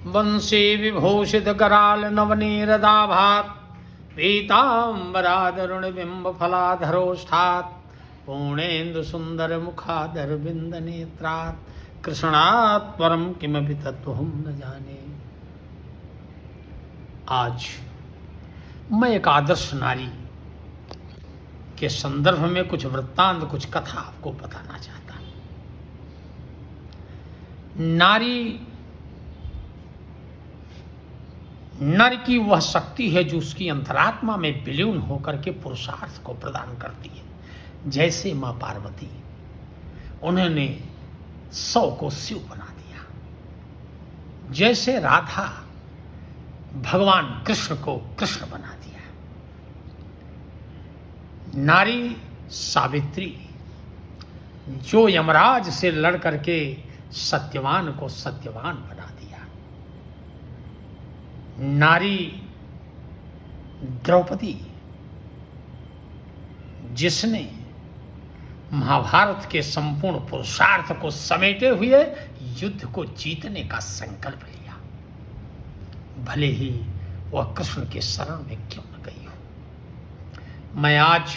वंशी विभूषित कराल नवनीरदाभात पीताम्बरादरुणबिंब फलाधरोष्ठात् पूर्णेन्दु सुंदर मुखादर बिंद नेत्रात् कृष्णात् परम किमपि तत्त्वहं न जाने। आज मैं एक आदर्श नारी के संदर्भ में कुछ वृत्तांत, कुछ कथा आपको बताना चाहता हूं। नारी नर की वह शक्ति है जो उसकी अंतरात्मा में विलीन होकर के पुरुषार्थ को प्रदान करती है। जैसे मां पार्वती, उन्होंने 100 को शिव बना दिया। जैसे राधा भगवान कृष्ण को कृष्ण बना दिया। नारी सावित्री जो यमराज से लड़ करके सत्यवान को सत्यवान बना दिया। नारी द्रौपदी जिसने महाभारत के संपूर्ण पुरुषार्थ को समेटे हुए युद्ध को जीतने का संकल्प लिया, भले ही वह कृष्ण के शरण में क्यों न गई हो। मैं आज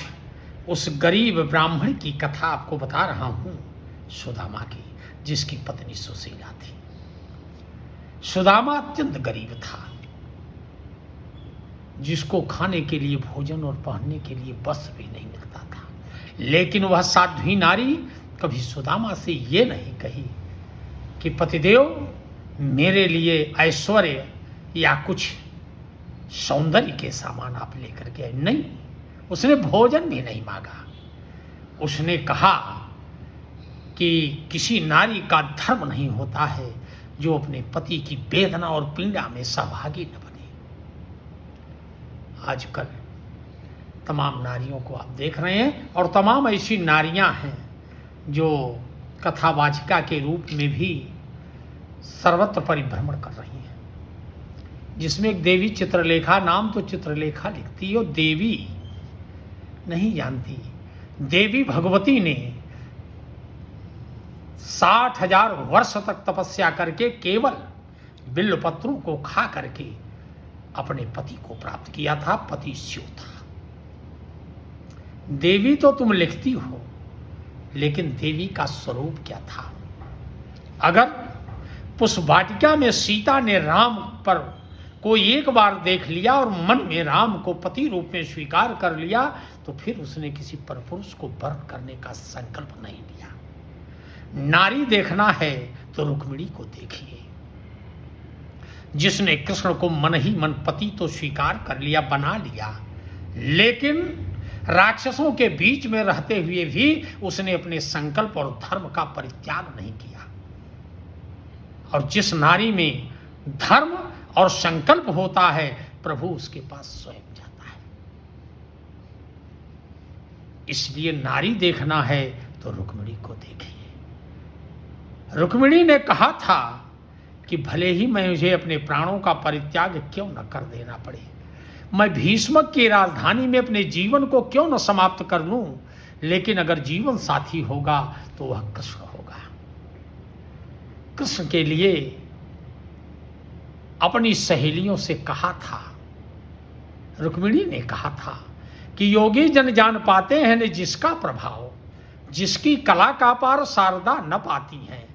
उस गरीब ब्राह्मण की कथा आपको बता रहा हूं, सुदामा की, जिसकी पत्नी सुशीला थी। सुदामा अत्यंत गरीब था, जिसको खाने के लिए भोजन और पहनने के लिए वस्त्र भी नहीं मिलता था। लेकिन वह साध्वी नारी कभी सुदामा से ये नहीं कही कि पतिदेव मेरे लिए ऐश्वर्य या कुछ सौंदर्य के सामान आप लेकर के आए। नहीं, उसने भोजन भी नहीं मांगा। उसने कहा कि किसी नारी का धर्म नहीं होता है जो अपने पति की वेदना और पीड़ा में सहभागी न बने। आजकल तमाम नारियों को आप देख रहे हैं, और तमाम ऐसी नारियां हैं जो कथावाचिका के रूप में भी सर्वत्र परिभ्रमण कर रही हैं। जिसमें एक देवी चित्रलेखा, नाम तो चित्रलेखा लिखती हो, देवी नहीं जानती। देवी भगवती ने 60,000 वर्ष तक तपस्या करके केवल बिल्वपत्रों को खा करके अपने पति को प्राप्त किया था। पति शिव था। देवी तो तुम लिखती हो, लेकिन देवी का स्वरूप क्या था? अगर पुष्पवाटिका में सीता ने राम पर को एक बार देख लिया और मन में राम को पति रूप में स्वीकार कर लिया, तो फिर उसने किसी परपुरुष को वर्ण करने का संकल्प नहीं लिया। नारी देखना है तो रुक्मिणी को देखिए, जिसने कृष्ण को मन ही मन पति तो स्वीकार कर लिया, बना लिया, लेकिन राक्षसों के बीच में रहते हुए भी उसने अपने संकल्प और धर्म का परित्याग नहीं किया। और जिस नारी में धर्म और संकल्प होता है, प्रभु उसके पास स्वयं जाता है। इसलिए नारी देखना है तो रुक्मिणी को देखिए। रुक्मिणी ने कहा था कि भले ही मुझे अपने प्राणों का परित्याग क्यों न कर देना पड़े, मैं भीष्म की राजधानी में अपने जीवन को क्यों न समाप्त कर लूं, लेकिन अगर जीवन साथी होगा तो वह कृष्ण होगा। कृष्ण के लिए अपनी सहेलियों से कहा था, रुक्मिणी ने कहा था कि योगी जन जान पाते हैं ने जिसका प्रभाव, जिसकी कला का पार शारदा न पाती हैं,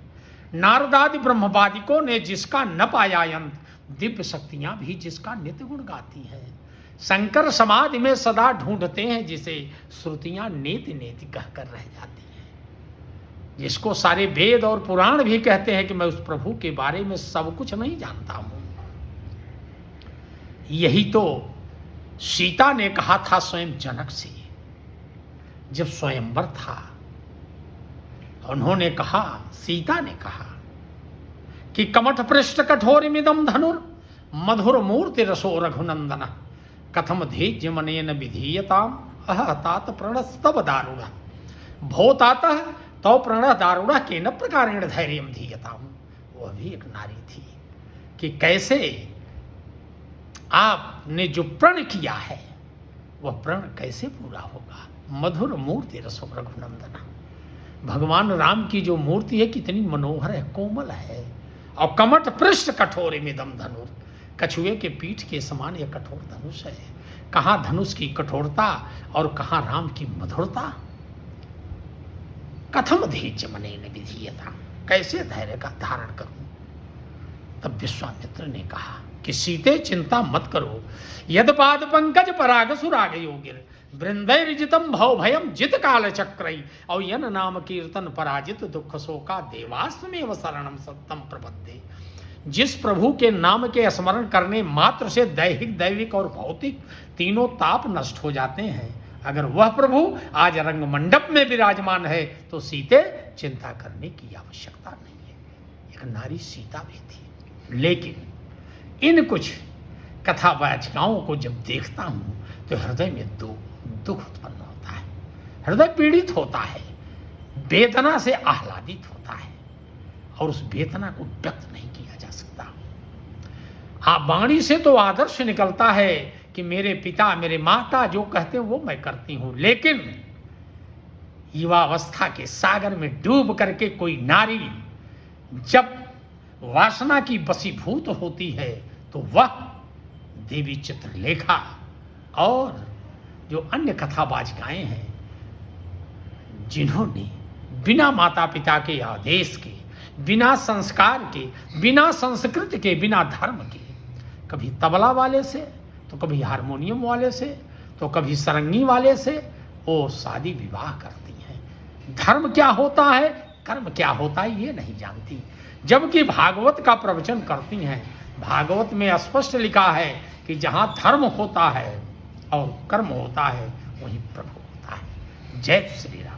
नारदादि ब्रह्मवादिकों ने जिसका न पाया अंत, दिव्य शक्तियां भी जिसका नित्य गुण गाती हैं। शंकर समाधि में सदा ढूंढते हैं जिसे, श्रुतियां नेति नेति कहकर रह जाती हैं। जिसको सारे वेद और पुराण भी कहते हैं कि मैं उस प्रभु के बारे में सब कुछ नहीं जानता हूं। यही तो सीता ने कहा था स्वयं जनक से, जब स्वयंवर था। उन्होंने कहा, सीता ने कहा कि कमठ पृष्ठ कठोरमिदं धनुर मधुर मूर्ति रसो रघुनंदन कथम धेज्य मनेन विधीयताम अहतात प्रणस्तव दारुण भोतातः तव प्रणः दारुण केन प्रकारेण धैर्यम धीयताम। वह भी एक नारी थी कि कैसे आपने जो प्रण किया है वह प्रण कैसे पूरा होगा। मधुर मूर्ति रसो रघुनंदना, भगवान राम की जो मूर्ति है कितनी मनोहर है, कोमल है, और कमट पृष्ठ कठोर मिदम धनुर, कछुए के पीठ के समान यह कठोर धनुष है। कहाँ धनुष की कठोरता और कहाँ राम की मधुरता। कथम धैर्य मनेन विधीयता, कैसे धैर्य का धारण करूं। तब विश्वामित्र ने कहा कि सीते चिंता मत करो, यदपाद पंकज पराग सुराग योगिर वृंदैर्जितम भव भयम जित काल चक्रई और यन नाम कीर्तन पराजित दुख शोका देवास्मेव शरणम सत्यम प्रपद्ये। जिस प्रभु के नाम के स्मरण करने मात्र से दैहिक दैविक और भौतिक तीनों ताप नष्ट हो जाते हैं, अगर वह प्रभु आज रंग मंडप में विराजमान है तो सीते चिंता करने की आवश्यकता नहीं है। एक नारी सीता भी थी, लेकिन इन कुछ कथावाचिकाओं को जब देखता हूँ तो हृदय में दुख उत्पन्न होता है, हृदय पीड़ित होता है, वेदना से आह्लादित होता है और उस वेदना को व्यक्त नहीं किया जा सकता। हाँ, वाणी से तो आदर्श निकलता है कि मेरे पिता मेरे माता जो कहते हैं वो मैं करती हूँ, लेकिन युवावस्था के सागर में डूब करके कोई नारी जब वासना की बसीभूत होती है तो वह देवी चित्रलेखा और जो अन्य कथावाचिकाएं हैं जिन्होंने बिना माता पिता के आदेश के, बिना संस्कार के, बिना संस्कृति के, बिना धर्म के, कभी तबला वाले से तो कभी हारमोनियम वाले से तो कभी सरंगी वाले से वो शादी विवाह करती हैं। धर्म क्या होता है, कर्म क्या होता है ये नहीं जानती, जबकि भागवत का प्रवचन करती हैं। भागवत में स्पष्ट लिखा है कि जहाँ धर्म होता है और कर्म होता है वहीं प्रभु होता है। जय श्री राम।